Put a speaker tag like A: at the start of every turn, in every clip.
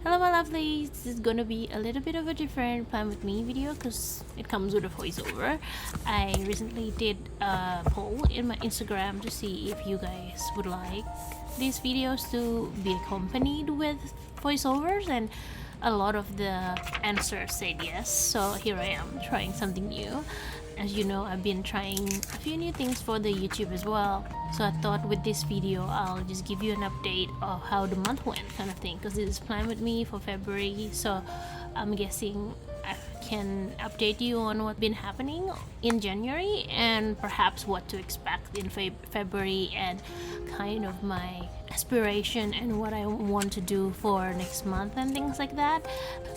A: Hello my lovelies, this is gonna be a little bit of a different plan with me video because it comes with a voiceover. I recently did a poll in my Instagram to see if you guys would like these videos to be accompanied with voiceovers, and a lot of the answers said yes, so here I am trying something new. As you know, I've been trying a few new things for the YouTube as well, so I thought with this video I'll just give you an update of how the month went, kind of thing, because this is planned with me for February, so I'm guessing I can update you on what's been happening in January and perhaps what to expect in February, and kind of my aspiration and what I want to do for next month and things like that.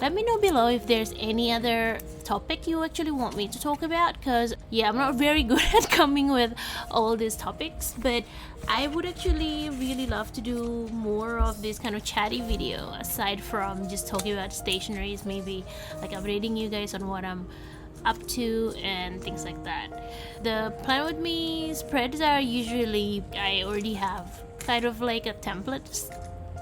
A: Let me know below if there's any other topic you actually want me to talk about, because I'm not very good at coming with all these topics, but I would actually really love to do more of this kind of chatty video aside from just talking about stationaries, maybe like updating you guys on what I'm up to and things like that. The plan with me spreads are usually, I already have kind of like a template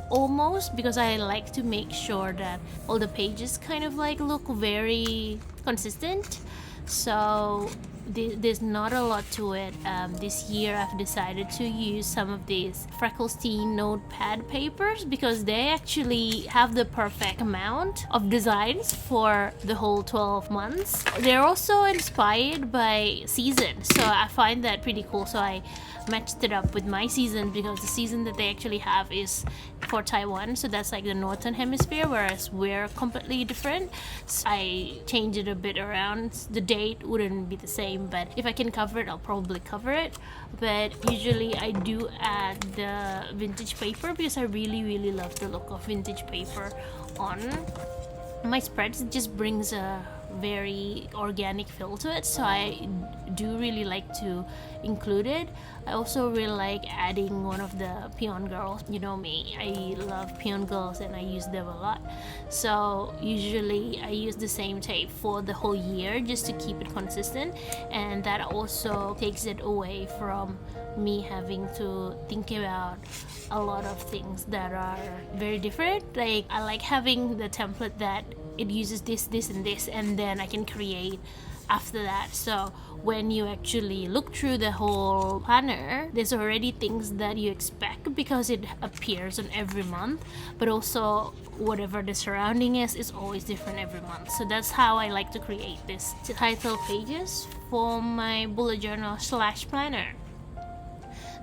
A: almost, because I like to make sure that all the pages kind of like look very consistent, so there's not a lot to it. This year I've decided to use some of these Freckles Teen notepad papers because they actually have the perfect amount of designs for the whole 12 months. They're also inspired by seasons, so I find that pretty cool, so I matched it up with my season because the season that they actually have is for Taiwan, so that's like the northern hemisphere, whereas we're completely different. So I changed it a bit around. The date wouldn't be the same, but if I can cover it I'll probably cover it. But usually I do add the vintage paper because I really love the look of vintage paper on my spreads. It just brings a very organic feel to it, so I do really like to include it. I also really like adding one of the peon girls. You know me, I love peon girls and I use them a lot, so usually I use the same tape for the whole year just to keep it consistent, and that also takes it away from me having to think about a lot of things that are very different. Like, I like having the template that it uses this and this, and then I can create after that. So when you actually look through the whole planner, there's already things that you expect because it appears on every month, but also whatever the surrounding is always different every month. So that's how I like to create this title pages for my bullet journal / planner.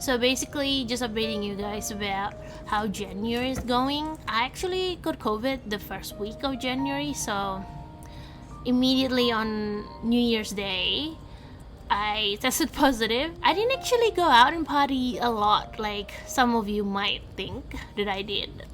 A: So basically just updating you guys about how January is going. I actually got COVID the first week of January, so immediately on New Year's Day I tested positive. I didn't actually go out and party a lot like some of you might think that I did.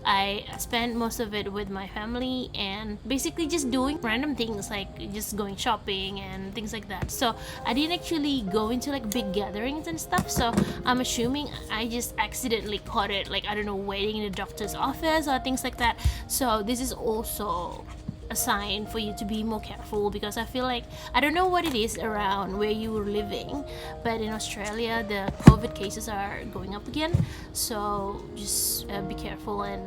A: I spent most of it with my family and basically just doing random things like just going shopping and things like that. So I didn't actually go into like big gatherings and stuff, so I'm assuming I just accidentally caught it, like, I don't know, waiting in the doctor's office or things like that. So this is also a sign for you to be more careful, because I feel like, I don't know what it is around where you were living, but in Australia the COVID cases are going up again, so just be careful and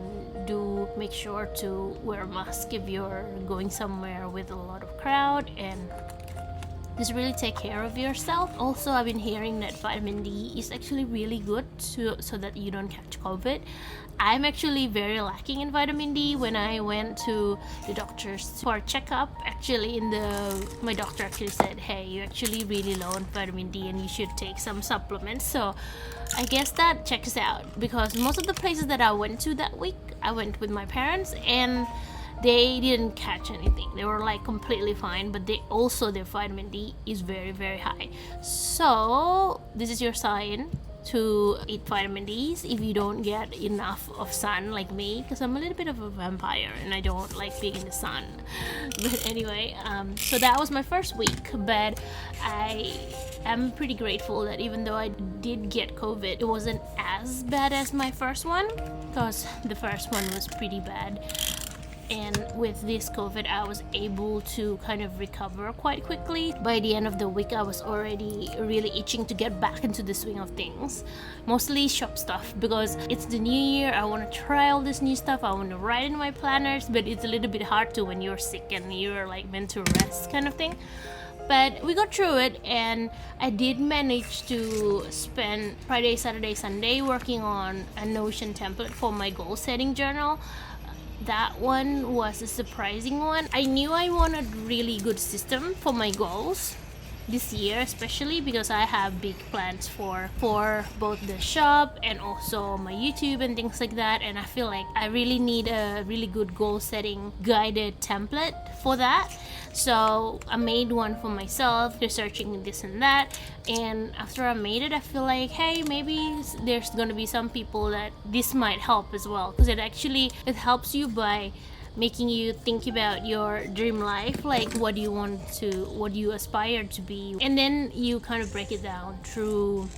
A: do make sure to wear a mask if you're going somewhere with a lot of crowd, and just really take care of yourself. Also, I've been hearing that vitamin D is actually really good so that you don't catch COVID. I'm actually very lacking in vitamin D. When I went to the doctors for a checkup, actually my doctor actually said, hey, you're actually really low on vitamin D and you should take some supplements. So I guess that checks out, because most of the places that I went to that week, I went with my parents and they didn't catch anything. They were like completely fine, but their vitamin D is very high. So this is your sign to eat vitamin D's if you don't get enough of sun like me, because I'm a little bit of a vampire and I don't like being in the sun. But anyway, so that was my first week, but I am pretty grateful that even though I did get COVID, it wasn't as bad as my first one, because the first one was pretty bad. and with this COVID I was able to kind of recover quite quickly. By the end of the week I was already really itching to get back into the swing of things, mostly shop stuff, because it's the new year. I want to try all this new stuff. I want to write in my planners, but it's a little bit hard to when you're sick and you're like meant to rest kind of thing. But we got through it, and I did manage to spend Friday, Saturday, Sunday working on a Notion template for my goal setting journal. That one was a surprising one. I knew I wanted really good system for my goals this year, especially because I have big plans for both the shop and also my YouTube and things like that, and I feel like I really need a really good goal setting guided template for that. So I made one for myself, researching this and that, and after I made it I feel like, hey, maybe there's gonna be some people that this might help as well, because it helps you by making you think about your dream life, like what you aspire to be, and then you kind of break it down through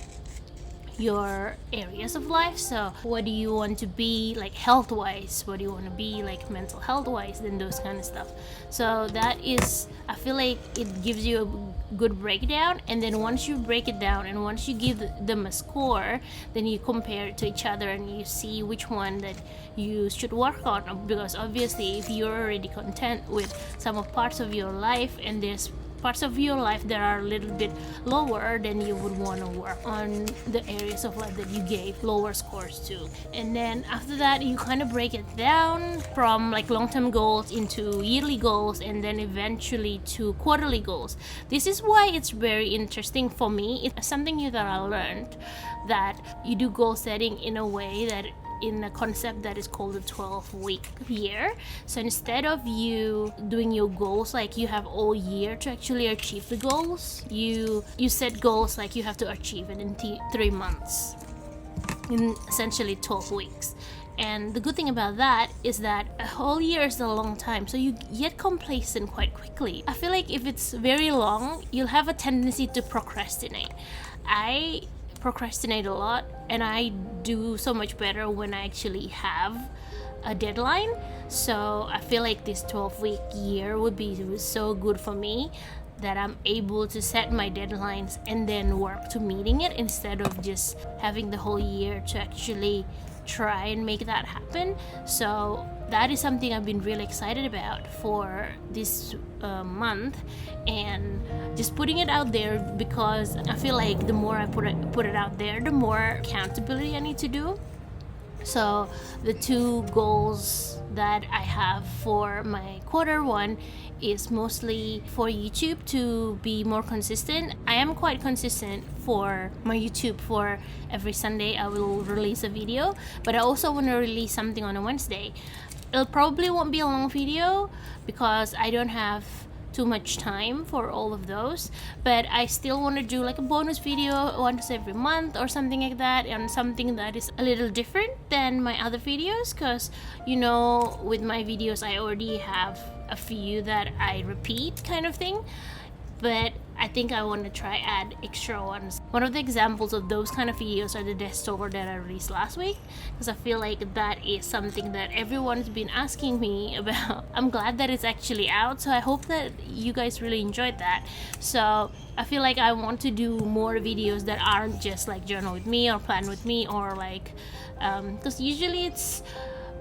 A: your areas of life. So what do you want to be like health wise, what do you want to be like mental health wise, and those kind of stuff. So that is, I feel like it gives you a good breakdown, and then once you break it down and once you give them a score, then you compare it to each other and you see which one that you should work on, because obviously if you're already content with some of parts of your life and there's parts of your life that are a little bit lower, then you would want to work on the areas of life that you gave lower scores to. And then after that you kind of break it down from like long-term goals into yearly goals, and then eventually to quarterly goals. This is why it's very interesting for me. It's something new that I learned, that you do goal setting in a way that in a concept that is called a 12-week year. So instead of you doing your goals like you have all year to actually achieve the goals, you set goals like you have to achieve it in 3 months, in essentially 12 weeks. And the good thing about that is that a whole year is a long time, so you get complacent quite quickly. I feel like if it's very long, you'll have a tendency to procrastinate. I procrastinate a lot, and I do so much better when I actually have a deadline. So I feel like this 12-week year would be so good for me, that I'm able to set my deadlines and then work to meeting it, instead of just having the whole year to actually try and make that happen. So that is something I've been really excited about for this month, and just putting it out there, because I feel like the more I put it out there, the more accountability I need to do. So the 2 goals that I have for my quarter one is mostly for YouTube to be more consistent. I am quite consistent for my YouTube. For every Sunday I will release a video, but I also want to release something on a Wednesday. It probably won't be a long video because I don't have too much time for all of those, but I still want to do like a bonus video once every month or something like that, and something that is a little different than my other videos, because with my videos I already have a few that I repeat kind of thing, but I think I want to try add extra ones. One of the examples of those kind of videos are the desk tour that I released last week, because I feel like that is something that everyone's been asking me about. I'm glad that it's actually out, so I hope that you guys really enjoyed that. So I feel like I want to do more videos that aren't just like journal with me or plan with me, or like because usually it's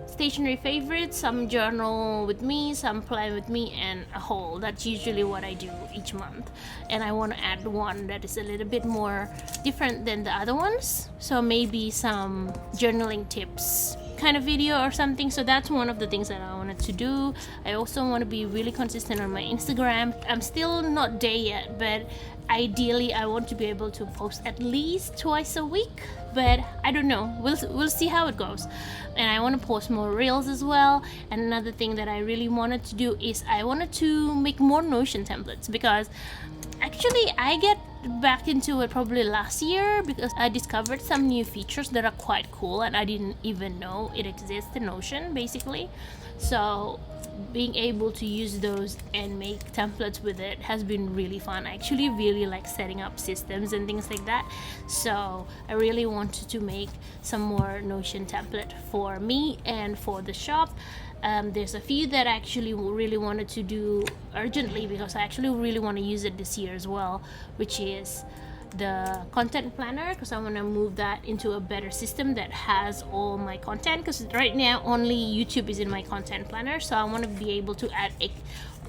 A: stationery favorites, some journal with me, some plan with me, and a haul. That's usually what I do each month, and I want to add one that is a little bit more different than the other ones, so maybe some journaling tips kind of video or something. So that's one of the things that I wanted to do. I also want to be really consistent on my Instagram. I'm still not there yet, but ideally I want to be able to post at least twice a week, but I don't know, we'll see how it goes. And I want to post more reels as well. And another thing that I really wanted to do is I wanted to make more Notion templates, because actually I get back into it probably last year because I discovered some new features that are quite cool and I didn't even know it exists in Notion basically. So being able to use those and make templates with it has been really fun. I actually really like setting up systems and things like that, so I really wanted to make some more Notion template for me and for the shop. There's a few that I actually really wanted to do urgently because I actually really want to use it this year as well, which is the content planner, because I want to move that into a better system that has all my content, because right now only YouTube is in my content planner, so I want to be able to add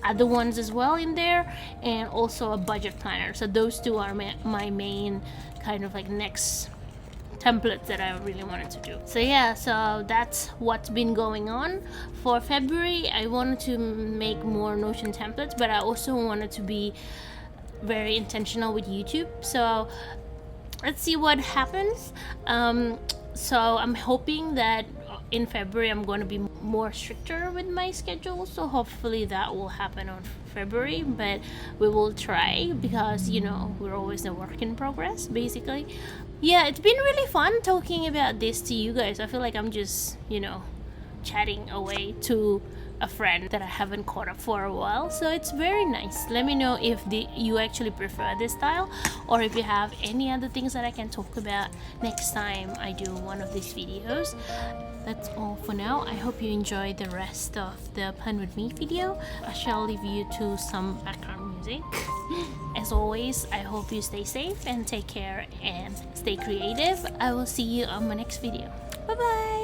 A: other ones as well in there, and also a budget planner. So those two are my main kind of like next templates that I really wanted to do. So yeah, so that's what's been going on. For February, I wanted to make more Notion templates, but I also wanted to be very intentional with YouTube. So let's see what happens. So I'm hoping that in February I'm going to be more stricter with my schedule, so hopefully that will happen on February, but we will try, because you know, we're always a work in progress basically. Yeah, it's been really fun talking about this to you guys. I feel like I'm just, you know, chatting away to a friend that I haven't caught up for a while, so it's very nice. Let me know if you actually prefer this style, or if you have any other things that I can talk about next time I do one of these videos. That's all for now. I hope you enjoyed the rest of the Plan With Me video. I shall leave you to some background music. As always, I hope you stay safe and take care and stay creative. I will see you on my next video. Bye bye.